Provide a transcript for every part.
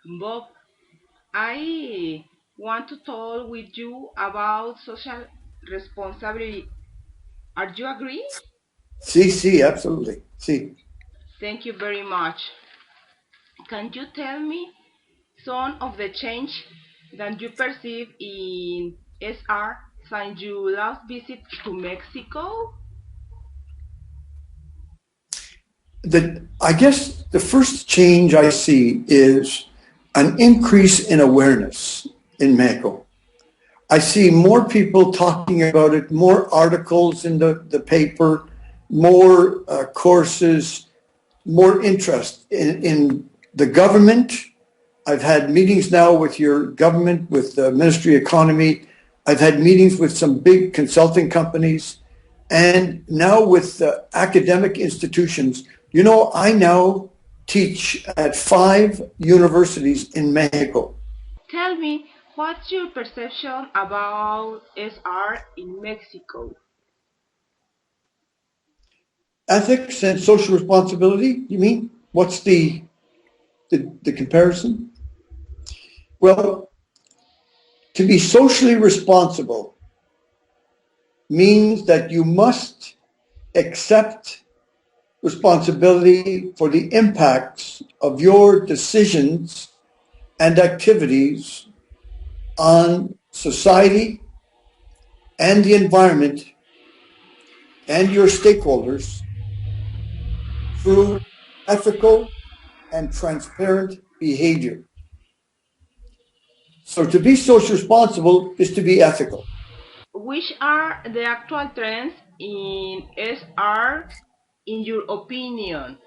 Bob, I want to talk with you about social responsibility. Are you agree? Sí, sí, absolutely. Sí. Thank you very much. Can you tell me some of the change that you perceive in SR since you last visit to Mexico? I guess the first change I see is an increase in awareness in Mexico. I see more people talking about it, more articles in the paper, more courses, more interest in the government. I've had meetings now with your government, with the Ministry of Economy. I've had meetings with some big consulting companies, and now with academic institutions. You know, I now teach at 5 universities in Mexico. Tell me, what's your perception about SR in Mexico? Ethics and social responsibility, you mean? What's the comparison? Well, to be socially responsible means that you must accept responsibility for the impacts of your decisions and activities on society and the environment and your stakeholders through ethical and transparent behavior. So to be socially responsible is to be ethical. Which are the actual trends in SR in your opinion?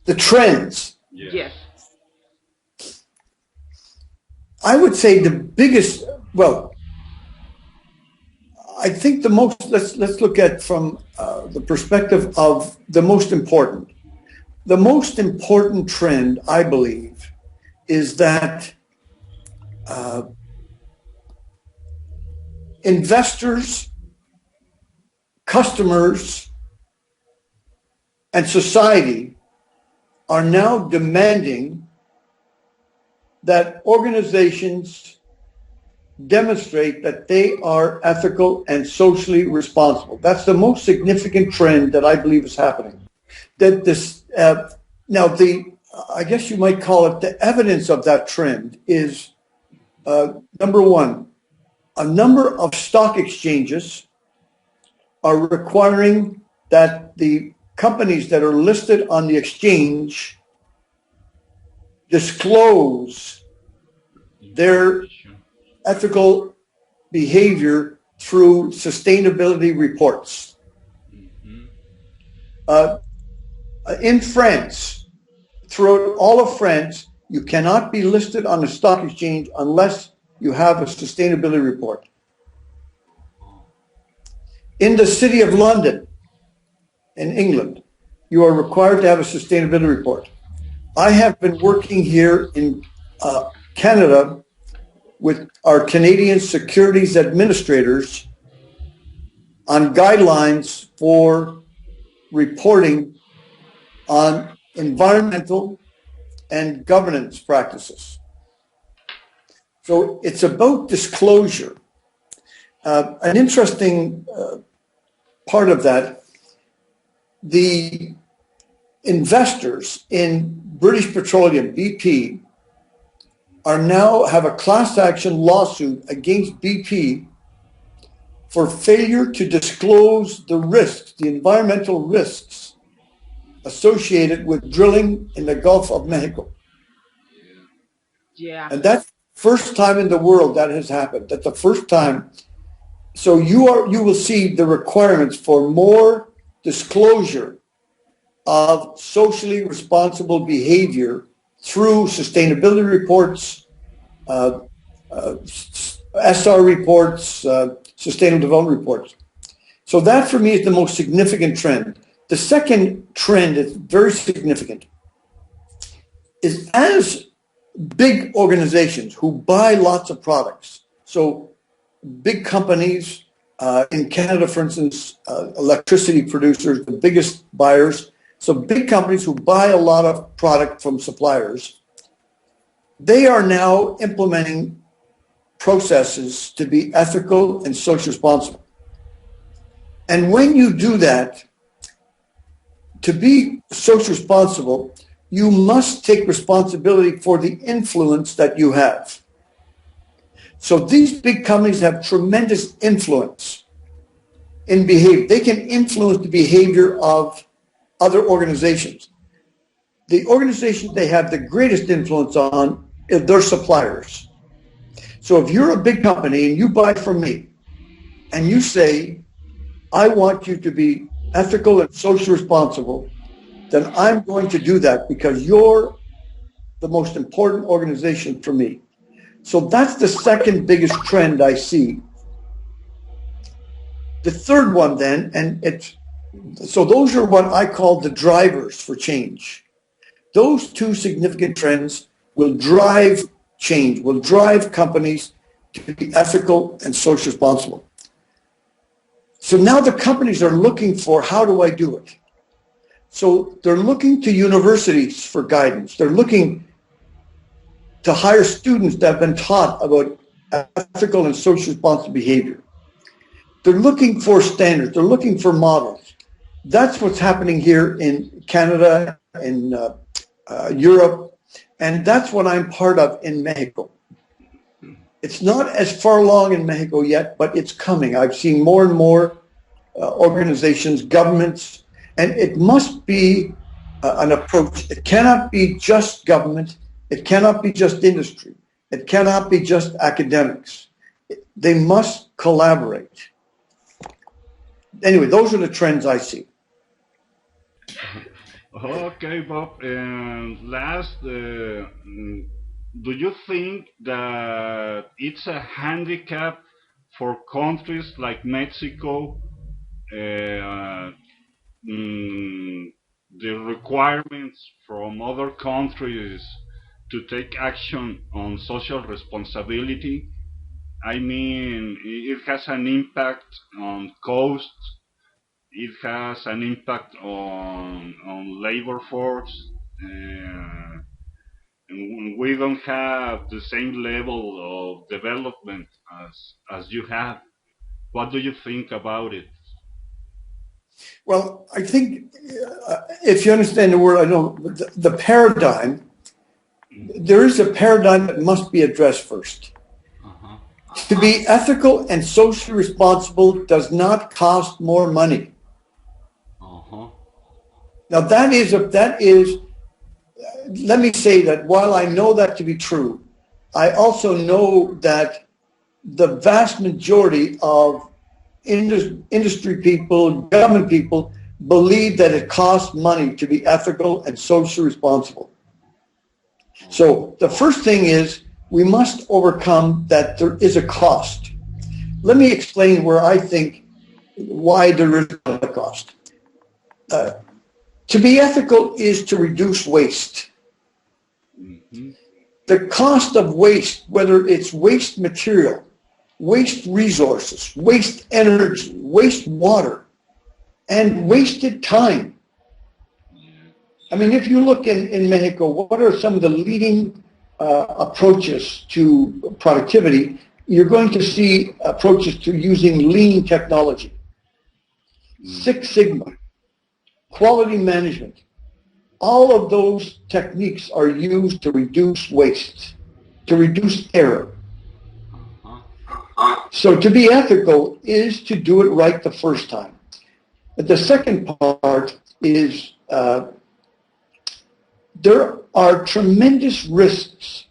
The trends, Yes. I would say the biggest, well, I think the most, let's look at from the perspective of the most important. The most important trend, I believe, is that investors, customers, and society are now demanding that organizations demonstrate that they are ethical and socially responsible. That's the most significant trend that I believe is happening. That this now the I guess you might call it the evidence of that trend is number one, a number of stock exchanges are requiring that the companies that are listed on the exchange disclose their ethical behavior through sustainability reports. Uh, in France, throughout all of France, you cannot be listed on a stock exchange unless you have a sustainability report. In the city of London, in England, you are required to have a sustainability report. I have been working here in Canada with our Canadian securities administrators on guidelines for reporting on environmental and governance practices. So it's about disclosure. An interesting part of that, the investors in British Petroleum, BP, are now have a class action lawsuit against BP for failure to disclose the risks, the environmental risks associated with drilling in the Gulf of Mexico. Yeah. And that's the first time in the world that has happened. That's the first time. So you will see the requirements for more disclosure of socially responsible behavior through sustainability reports, SR reports, sustainable development reports. So that for me is the most significant trend. The second trend is very significant, is as big organizations who buy lots of products, so big companies in Canada, for instance, electricity producers, the biggest buyers, so big companies who buy a lot of product from suppliers, they are now implementing processes to be ethical and socially responsible. And when you do that, to be socially responsible, you must take responsibility for the influence that you have. So these big companies have tremendous influence in behavior. They can influence the behavior of other organizations. The organizations they have the greatest influence on is their suppliers. So if you're a big company and you buy from me and you say, I want you to be ethical and socially responsible, then I'm going to do that because you're the most important organization for me. So that's the second biggest trend I see. The third one then, so those are what I call the drivers for change. Those two significant trends will drive change, will drive companies to be ethical and socially responsible. So now the companies are looking for, how do I do it? So they're looking to universities for guidance. They're looking to hire students that have been taught about ethical and socially responsible behavior. They're looking for standards. They're looking for models. That's what's happening here in Canada, in Europe, and that's what I'm part of in Mexico. It's not as far along in Mexico yet, but it's coming. I've seen more and more organizations, governments, and it must be an approach. It cannot be just government. It cannot be just industry. It cannot be just academics. They must collaborate. Anyway, those are the trends I see. Okay, Bob. And last, do you think that it's a handicap for countries like Mexico, the requirements from other countries to take action on social responsibility? I mean, it has an impact on cost. It has an impact on labor force. And we don't have the same level of development as you have. What do you think about it? Well, I think if you understand the word, I know the paradigm, there is a paradigm that must be addressed first. To be ethical and socially responsible does not cost more money. Now that is, let me say that while I know that to be true, I also know that the vast majority of industry people, government people, believe that it costs money to be ethical and socially responsible. So the first thing is we must overcome that there is a cost. Let me explain where I think why there is a cost. To be ethical is to reduce waste. The cost of waste, whether it's waste material, waste resources, waste energy, waste water, and wasted time. I mean, if you look in Mexico, what are some of the leading approaches to productivity? You're going to see approaches to using lean technology, Six Sigma, quality management. All of those techniques are used to reduce waste, to reduce error. So to be ethical is to do it right the first time. But the second part is there are tremendous risks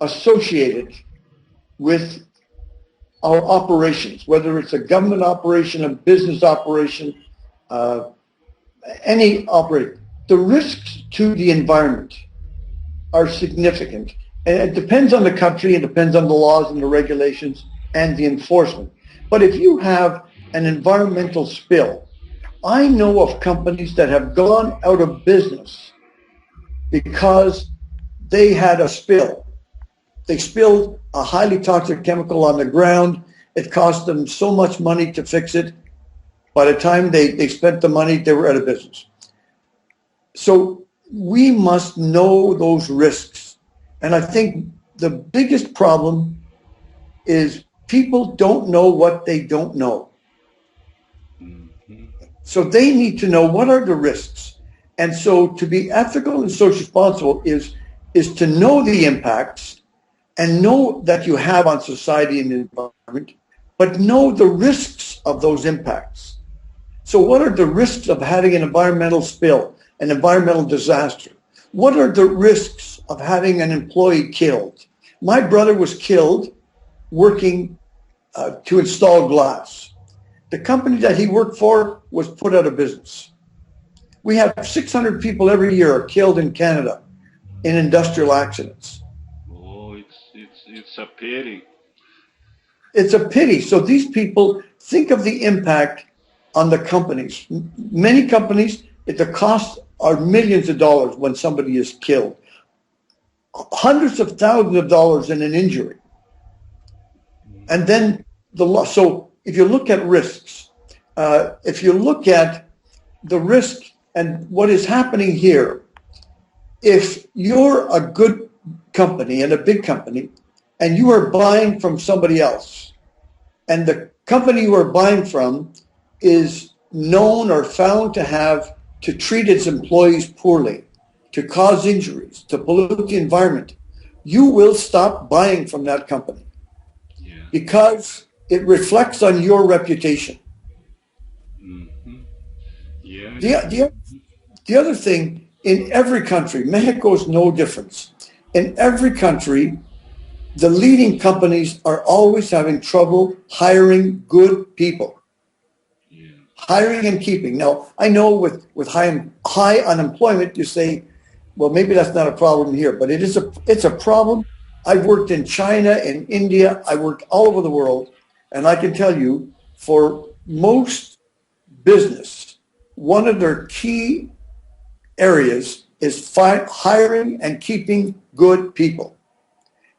associated with our operations, whether it's a government operation, a business operation, any operation. The risks to the environment are significant. And it depends on the country, it depends on the laws and the regulations and the enforcement. But if you have an environmental spill, I know of companies that have gone out of business because they had a spill. They spilled a highly toxic chemical on the ground. It cost them so much money to fix it. By the time they spent the money, they were out of business. So we must know those risks. And I think the biggest problem is people don't know what they don't know. So they need to know what are the risks. And so to be ethical and socially responsible is to know the impacts and know that you have on society and the environment, but know the risks of those impacts. So what are the risks of having an environmental spill, an environmental disaster? What are the risks of having an employee killed? My brother was killed working to install glass. The company that he worked for was put out of business. We have 600 people every year killed in Canada in industrial accidents. Oh, it's a pity. It's a pity. So these people, think of the impact on the companies. Many companies, the costs are millions of dollars when somebody is killed. Hundreds of thousands of dollars in an injury. And then the loss. So if you look at risks, if you look at the risk and what is happening here, if you're a good company and a big company and you are buying from somebody else and the company you are buying from is known or found to treat its employees poorly, to cause injuries, to pollute the environment, you will stop buying from that company. Yeah. Because it reflects on your reputation. Mm-hmm. Yeah. The other thing, in every country, Mexico is no difference. In every country, the leading companies are always having trouble hiring good people. Yeah. Hiring and keeping. Now, I know with high unemployment, you say, well, maybe that's not a problem here, but it's a problem. I've worked in China, in India, I worked all over the world, and I can tell you, for most business, one of their key areas is hiring and keeping good people.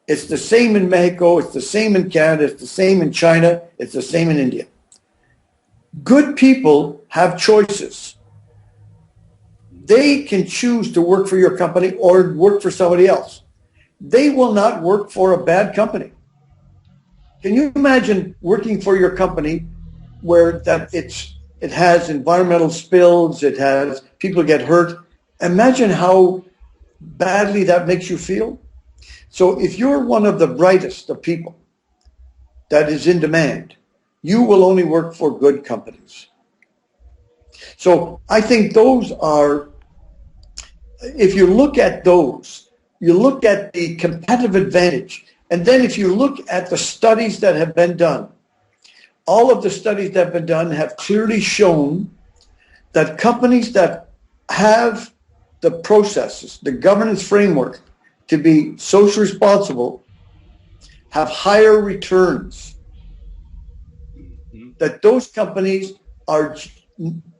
It's the same in Mexico, it's the same in Canada, it's the same in China, it's the same in India. Good people have choices. They can choose to work for your company or work for somebody else. They will not work for a bad company. Can you imagine working for your company where it has environmental spills, it has people get hurt? Imagine how badly that makes you feel. So if you're one of the brightest of people that is in demand, you will only work for good companies. So I think those are, if you look at those, you look at the competitive advantage, and then if you look at the studies that have been done, all of the studies that have been done have clearly shown that companies that have the processes, the governance framework to be socially responsible have higher returns. That those companies are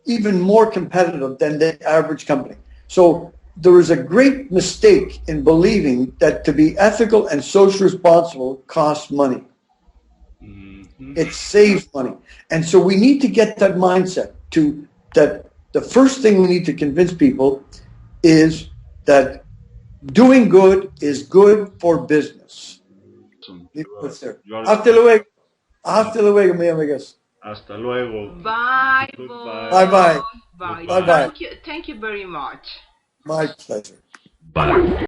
even more competitive than the average company. So there is a great mistake in believing that to be ethical and socially responsible costs money. Mm-hmm. It saves money. And so we need to get that mindset that the first thing we need to convince people is that doing good is good for business. Hasta luego. Hasta luego, mi amigas. Hasta luego. Bye. Bye bye. Bye. Bye bye. Thank you very much. My pleasure. Bye.